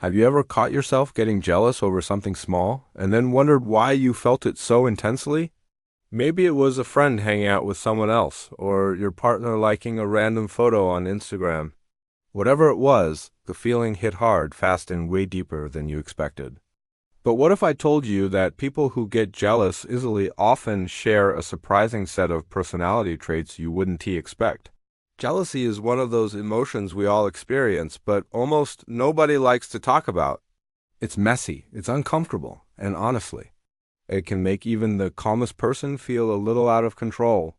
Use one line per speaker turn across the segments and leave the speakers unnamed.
Have you ever caught yourself getting jealous over something small and then wondered why you felt it so intensely? Maybe it was a friend hanging out with someone else, or your partner liking a random photo on Instagram. Whatever it was, the feeling hit hard, fast, and way deeper than you expected. But what if I told you that people who get jealous easily often share a surprising set of personality traits you wouldn't expect? Jealousy is one of those emotions we all experience, but almost nobody likes to talk about. It's messy, it's uncomfortable, and honestly, it can make even the calmest person feel a little out of control.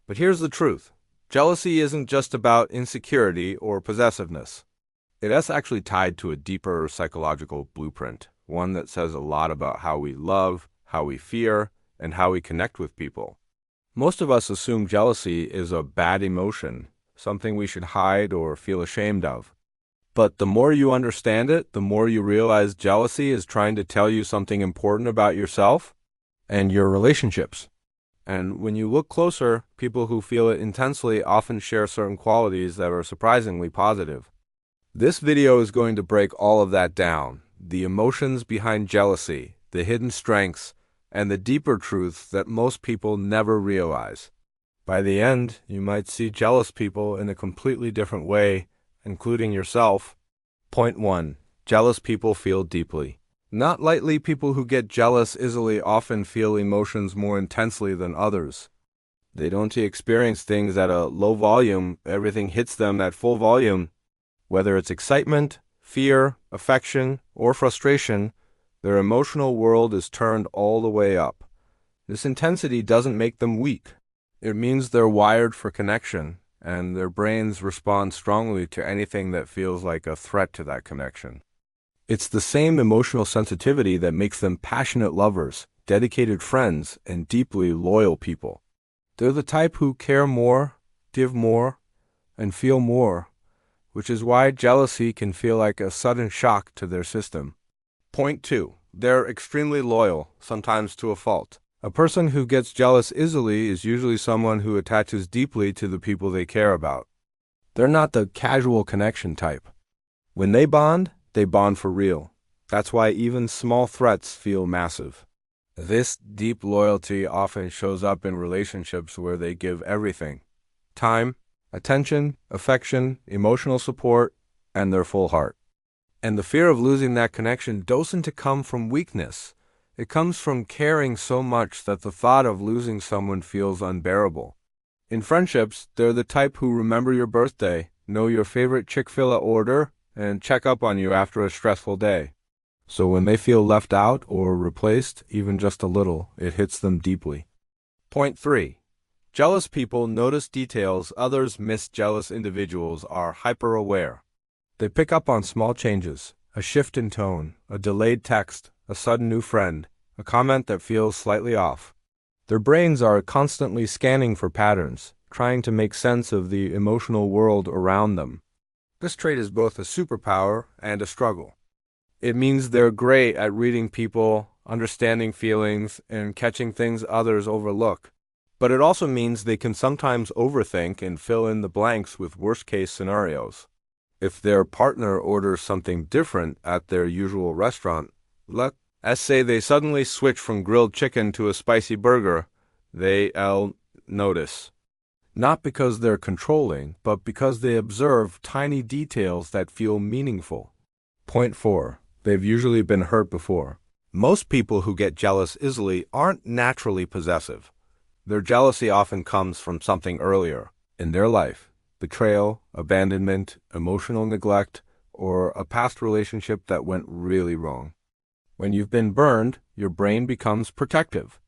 But here's the truth. Jealousy isn't just about insecurity or possessiveness. It is actually tied to a deeper psychological blueprint, one that says a lot about how we love, how we fear, and how we connect with people. Most of us assume jealousy is a bad emotion, something we should hide or feel ashamed of. But the more you understand it, the more you realize jealousy is trying to tell you something important about yourself and your relationships. And when you look closer, people who feel it intensely often share certain qualities that are surprisingly positive. This video is going to break all of that down, the emotions behind jealousy, the hidden strengths, and the deeper truths that most people never realize. By the end, you might see jealous people in a completely different way, including yourself. Point 1. Jealous people feel deeply. Not lightly, people who get jealous easily often feel emotions more intensely than others. They don't experience things at a low volume, everything hits them at full volume. Whether it's excitement, fear, affection, or frustration, their emotional world is turned all the way up. This intensity doesn't make them weak. It means they're wired for connection, and their brains respond strongly to anything that feels like a threat to that connection. It's the same emotional sensitivity that makes them passionate lovers, dedicated friends, and deeply loyal people. They're the type who care more, give more, and feel more, which is why jealousy can feel like a sudden shock to their system. Point 2. They're extremely loyal, sometimes to a fault. A person who gets jealous easily is usually someone who attaches deeply to the people they care about. They're not the casual connection type. When they bond for real. That's why even small threats feel massive. This deep loyalty often shows up in relationships where they give everything: time, attention, affection, emotional support, and their full heart. And the fear of losing that connection doesn't come from weakness. It comes from caring so much that the thought of losing someone feels unbearable. In friendships, they're the type who remember your birthday, know your favorite Chick-fil-A order, and check up on you after a stressful day. So when they feel left out or replaced, even just a little, it hits them deeply. Point 3. Jealous people notice details others miss. Jealous individuals are hyper-aware. They pick up on small changes, a shift in tone, a delayed text, a sudden new friend, a comment that feels slightly off. Their brains are constantly scanning for patterns, trying to make sense of the emotional world around them. This trait is both a superpower and a struggle. It means they're great at reading people, understanding feelings, and catching things others overlook. But it also means they can sometimes overthink and fill in the blanks with worst-case scenarios. If their partner orders something different at their usual restaurant, let's say they suddenly switch from grilled chicken to a spicy burger, they'll notice. Not because they're controlling, but because they observe tiny details that feel meaningful. Point 4. They've usually been hurt before. Most people who get jealous easily aren't naturally possessive. Their jealousy often comes from something earlier in their life: betrayal, abandonment, emotional neglect, or a past relationship that went really wrong. When you've been burned, your brain becomes protective.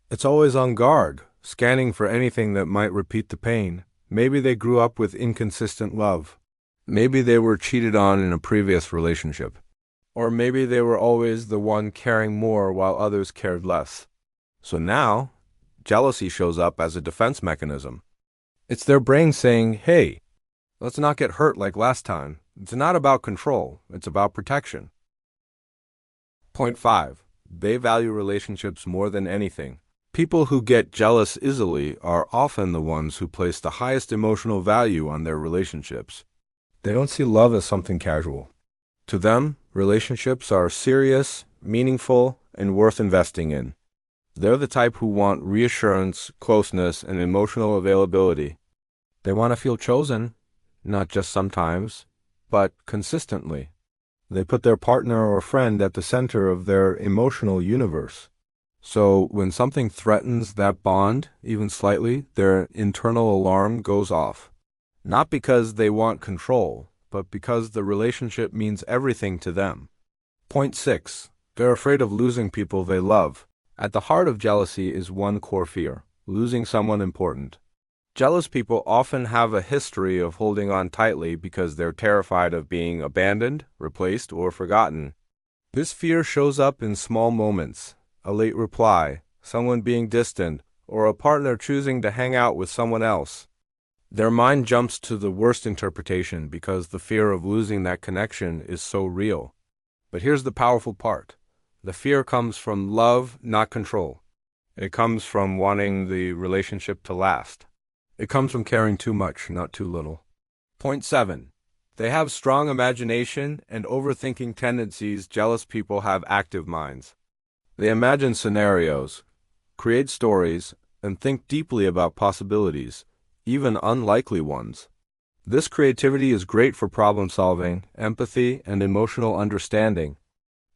It's always on guard, scanning for anything that might repeat the pain. Maybe they grew up with inconsistent love. Maybe they were cheated on in a previous relationship. Or maybe they were always the one caring more while others cared less. So now, jealousy shows up as a defense mechanism. It's their brain saying, hey, let's not get hurt like last time. It's not about control, it's about protection. Point 5. They value relationships more than anything. People who get jealous easily are often the ones who place the highest emotional value on their relationships. They don't see love as something casual. To them, Relationships are serious, meaningful, and worth investing in. They're the type who want reassurance, closeness, and emotional availability. They want to feel chosen, not just sometimes, but consistently. They put their partner or friend at the center of their emotional universe. So when something threatens that bond, even slightly, their internal alarm goes off. Not because they want control, but because the relationship means everything to them. Point 6. They're afraid of losing people they love. At the heart of jealousy is one core fear: losing someone important. Jealous people often have a history of holding on tightly because they're terrified of being abandoned, replaced, or forgotten. This fear shows up in small moments: a late reply, someone being distant, or a partner choosing to hang out with someone else. Their mind jumps to the worst interpretation because the fear of losing that connection is so real. But here's the powerful part. The fear comes from love, not control. It comes from wanting the relationship to last. It comes from caring too much, not too little. Point 7. They have strong imagination and overthinking tendencies. Jealous people have active minds. They imagine scenarios, create stories, and think deeply about possibilities, even unlikely ones. This creativity is great for problem solving, empathy, and emotional understanding.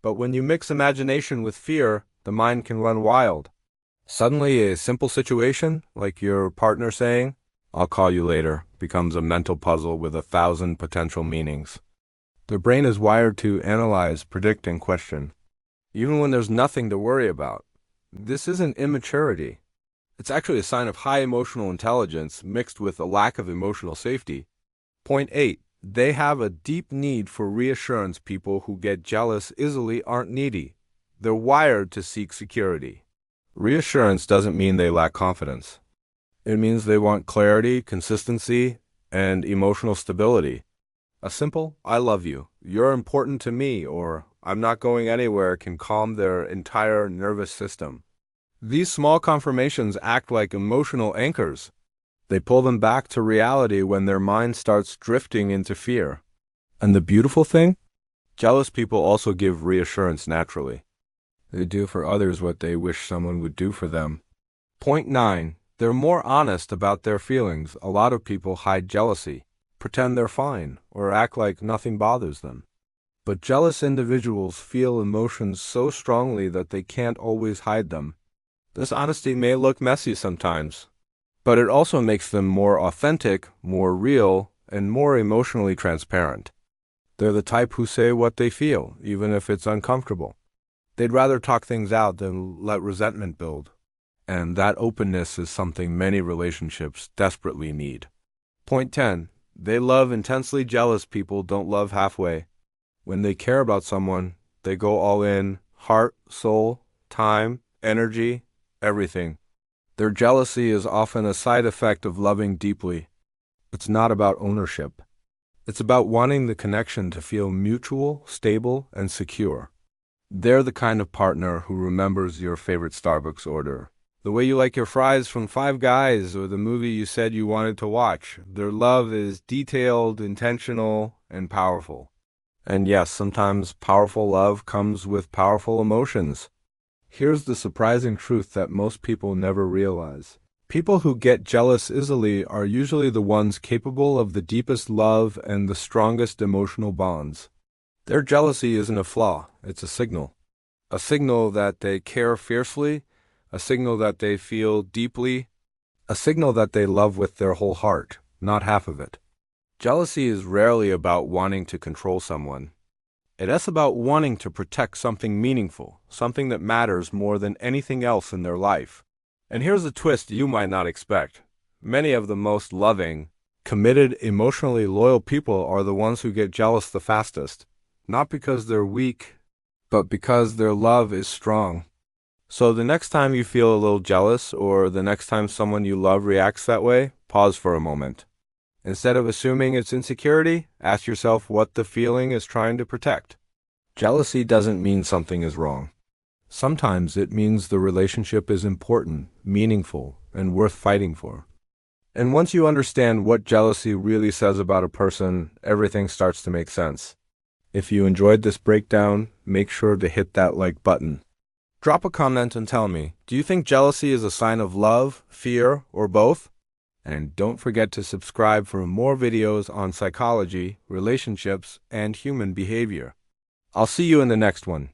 But when you mix imagination with fear, the mind can run wild. Suddenly, a simple situation, like your partner saying, "I'll call you later," becomes a mental puzzle with 1,000 potential meanings. The brain is wired to analyze, predict, and question, even when there's nothing to worry about. This isn't immaturity. It's actually a sign of high emotional intelligence mixed with a lack of emotional safety. Point 8. They have a deep need for reassurance. People who get jealous easily aren't needy. They're wired to seek security. Reassurance doesn't mean they lack confidence. It means they want clarity, consistency, and emotional stability. A simple, "I love you," "You're important to me," or "I'm not going anywhere" can calm their entire nervous system. These small confirmations act like emotional anchors. They pull them back to reality when their mind starts drifting into fear. And the beautiful thing? Jealous people also give reassurance naturally. They do for others what they wish someone would do for them. Point 9. They're more honest about their feelings. A lot of people hide jealousy, pretend they're fine, or act like nothing bothers them. But jealous individuals feel emotions so strongly that they can't always hide them. This honesty may look messy sometimes, but it also makes them more authentic, more real, and more emotionally transparent. They're the type who say what they feel, even if it's uncomfortable. They'd rather talk things out than let resentment build. And that openness is something many relationships desperately need. Point 10. They love intensely. Jealous people don't love halfway. When they care about someone, they go all in: heart, soul, time, energy, everything. Their jealousy is often a side effect of loving deeply. It's not about ownership. It's about wanting the connection to feel mutual, stable, and secure. They're the kind of partner who remembers your favorite Starbucks order, the way you like your fries from Five Guys, or the movie you said you wanted to watch. Their love is detailed, intentional, and powerful. And yes, sometimes powerful love comes with powerful emotions. Here's the surprising truth that most people never realize. People who get jealous easily are usually the ones capable of the deepest love and the strongest emotional bonds. Their jealousy isn't a flaw, it's a signal. A signal that they care fiercely, a signal that they feel deeply, a signal that they love with their whole heart, not half of it. Jealousy is rarely about wanting to control someone. It's about wanting to protect something meaningful, something that matters more than anything else in their life. And here's a twist you might not expect. Many of the most loving, committed, emotionally loyal people are the ones who get jealous the fastest. Not because they're weak, but because their love is strong. So the next time you feel a little jealous, or the next time someone you love reacts that way, pause for a moment. Instead of assuming it's insecurity, ask yourself what the feeling is trying to protect. Jealousy doesn't mean something is wrong. Sometimes it means the relationship is important, meaningful, and worth fighting for. And once you understand what jealousy really says about a person, everything starts to make sense. If you enjoyed this breakdown, make sure to hit that like button. Drop a comment and tell me, do you think jealousy is a sign of love, fear, or both? And don't forget to subscribe for more videos on psychology, relationships, and human behavior. I'll see you in the next one.